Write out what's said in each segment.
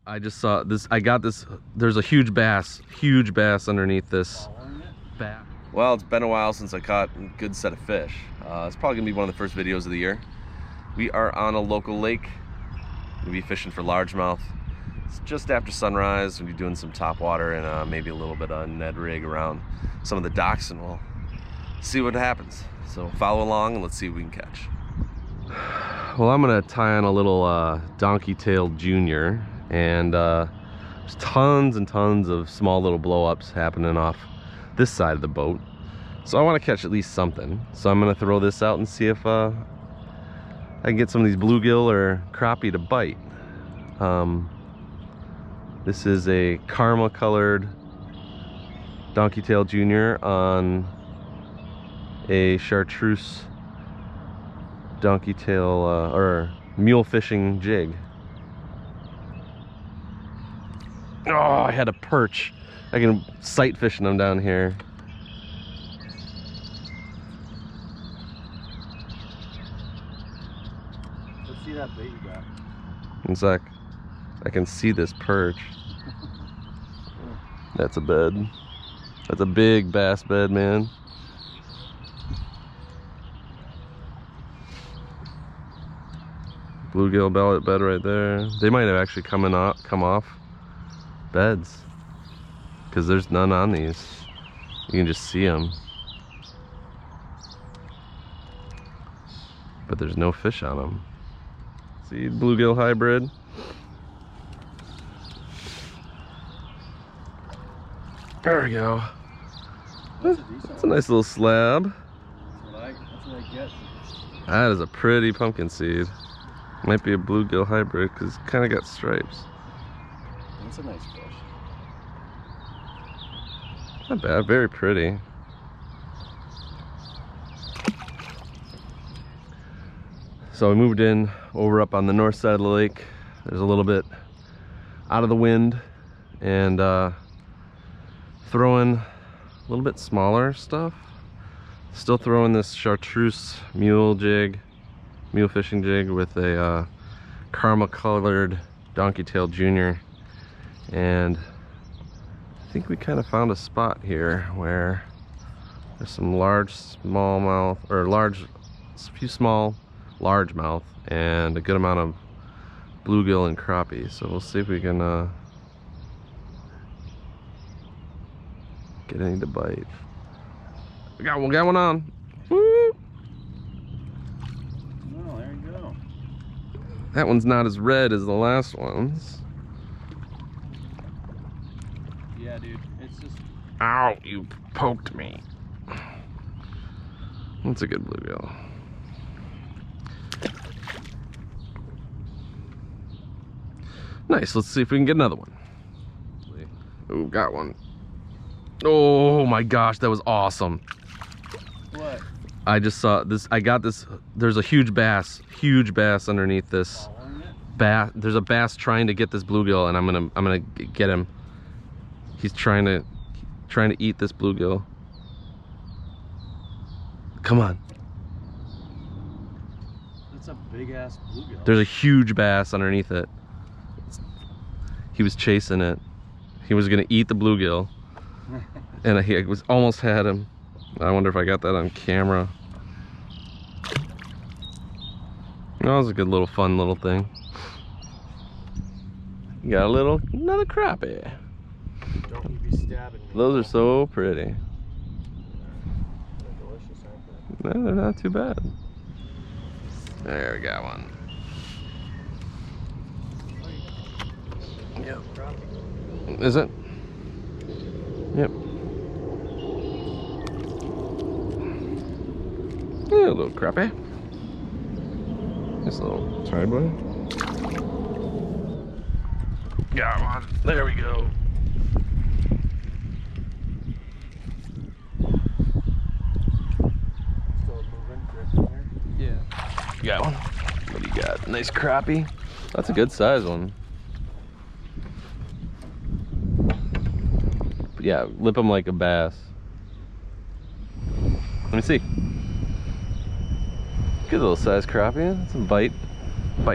I just saw this. I got this. There's a huge bass underneath this. Well, it's been a while since I caught a good set of fish. It's probably gonna be one of the first videos of the year. We are on a local lake. We'll be fishing for largemouth. It's just after sunrise. We'll be doing some top water and maybe a little bit of Ned rig around some of the docks, and we'll see what happens. So follow along and let's see what we can catch. Well, I'm gonna tie on a little donkey-tailed junior, and there's tons and tons of small little blow-ups happening off this side of the boat. So I want to catch at least something. So I'm gonna throw this out and see if I can get some of these bluegill or crappie to bite. This is a caramel colored donkey-tailed junior on a chartreuse donkey tail or mule fishing jig. Oh, I had a perch. I can sight fishing them down here. Let's see that bait you got. One sec. I can see this perch. That's a bed. That's a big bass bed, man. Bluegill bellet bed right there. They might have actually come off beds, because there's none on these. You can just see them, but there's no fish on them. See, bluegill hybrid. There we go. That's a nice little slab. That's what I get. That is a pretty pumpkin seed. Might be a bluegill hybrid because it's kind of got stripes. That's a nice fish. Not bad, very pretty. So we moved in over up on the north side of the lake. There's a little bit out of the wind, and throwing a little bit smaller stuff. Still throwing this chartreuse mule fishing jig with a caramel colored donkey-tailed junior, and I think we kind of found a spot here where there's some large smallmouth, or a few small largemouth, and a good amount of bluegill and crappie. So we'll see if we can get any to bite. We got one on. Woo! Oh, there you go. That one's not as red as the last ones. Yeah, dude. It's just... Ow, you poked me. That's a good bluegill. Nice, let's see if we can get another one. Ooh, got one. Oh my gosh, that was awesome. What? I just saw this. I got this. There's a huge bass underneath this. There's a bass trying to get this bluegill, and I'm gonna get him. He's trying to eat this bluegill. Come on. That's a big ass bluegill. There's a huge bass underneath it. He was chasing it. He was gonna eat the bluegill, and he was almost had him. I wonder if I got that on camera. That was a good little fun little thing. You got another crappie. Don't you be stabbing me. Those are so pretty. They're delicious, aren't they? No, they're not too bad. There, we got one. Yep. Is it? Yep. Yeah, a little crappie. Nice little tide boy. Got one. There we go. Still moving, drifting here? Yeah. Got one. What do you got? Nice crappie. That's a good size one. But yeah, lip them like a bass. Let me see. Good little size crappie. That's a bite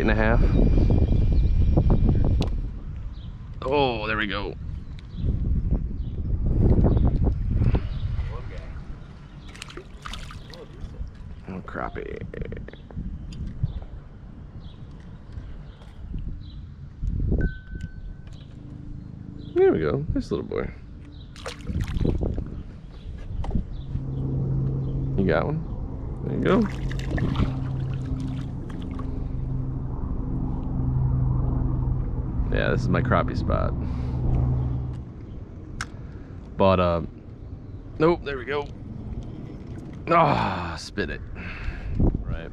and a half. Oh, there we go. Oh, crappie. There we go. Nice little boy. You got one? There you go. Yeah, this is my crappie spot. But, nope, there we go. Ah, spit it. Right.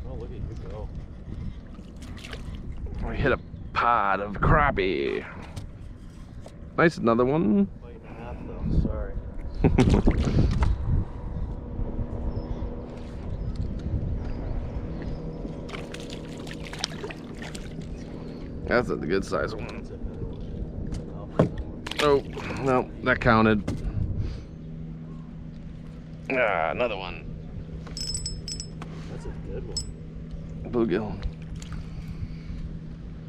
Oh, look at you go. We hit a pod of crappie. Nice, another one. Bite and a half though, sorry. That's a good size one. Oh, no, that counted. Ah, another one. That's a good one. Bluegill.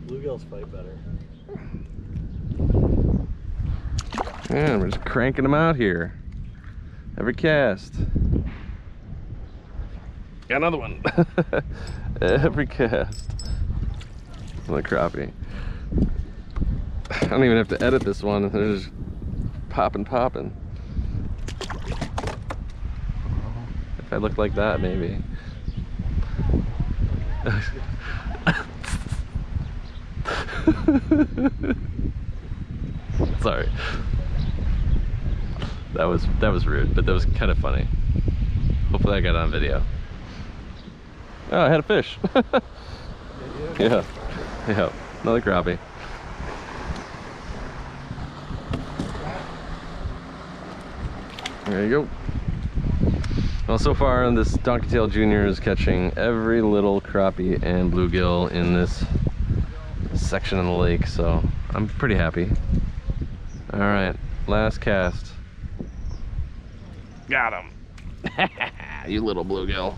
Bluegills fight better. Yeah, we're just cranking them out here. Every cast. Got another one. Every cast. Another crappie. I don't even have to edit this one. They're just popping. If I look like that, maybe. Sorry. That was rude, but that was kind of funny. Hopefully I got it on video. Oh, I had a fish. Yeah. Another crappie. There you go. Well, so far this Donkeytail Jr. is catching every little crappie and bluegill in this section of the lake, so I'm pretty happy. All right, last cast. Got him. You little bluegill.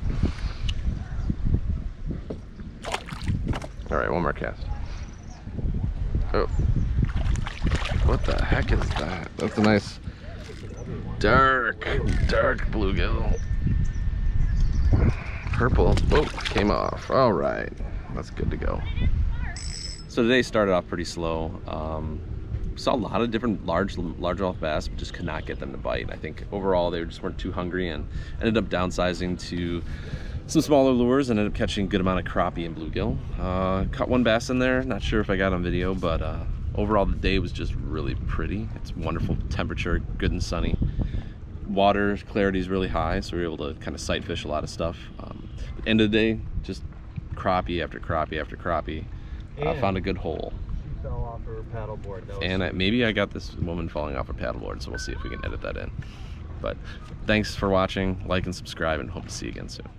All right, one more cast. Oh, what the heck is that? That's a nice dark bluegill. Purple. Oh, came off. All right, that's good to go. So today started off pretty slow. Saw a lot of different largemouth bass, but just could not get them to bite. I think overall they just weren't too hungry and ended up downsizing to some smaller lures and ended up catching a good amount of crappie and bluegill. Caught one bass in there. Not sure if I got on video, but overall the day was just really pretty. It's wonderful temperature, good and sunny. Water clarity is really high, so we were able to kind of sight fish a lot of stuff. At the end of the day, just crappie after crappie after crappie. Found a good hole. She fell off her paddleboard. And maybe I got this woman falling off her paddleboard, so we'll see if we can edit that in. But thanks for watching, like and subscribe, and hope to see you again soon.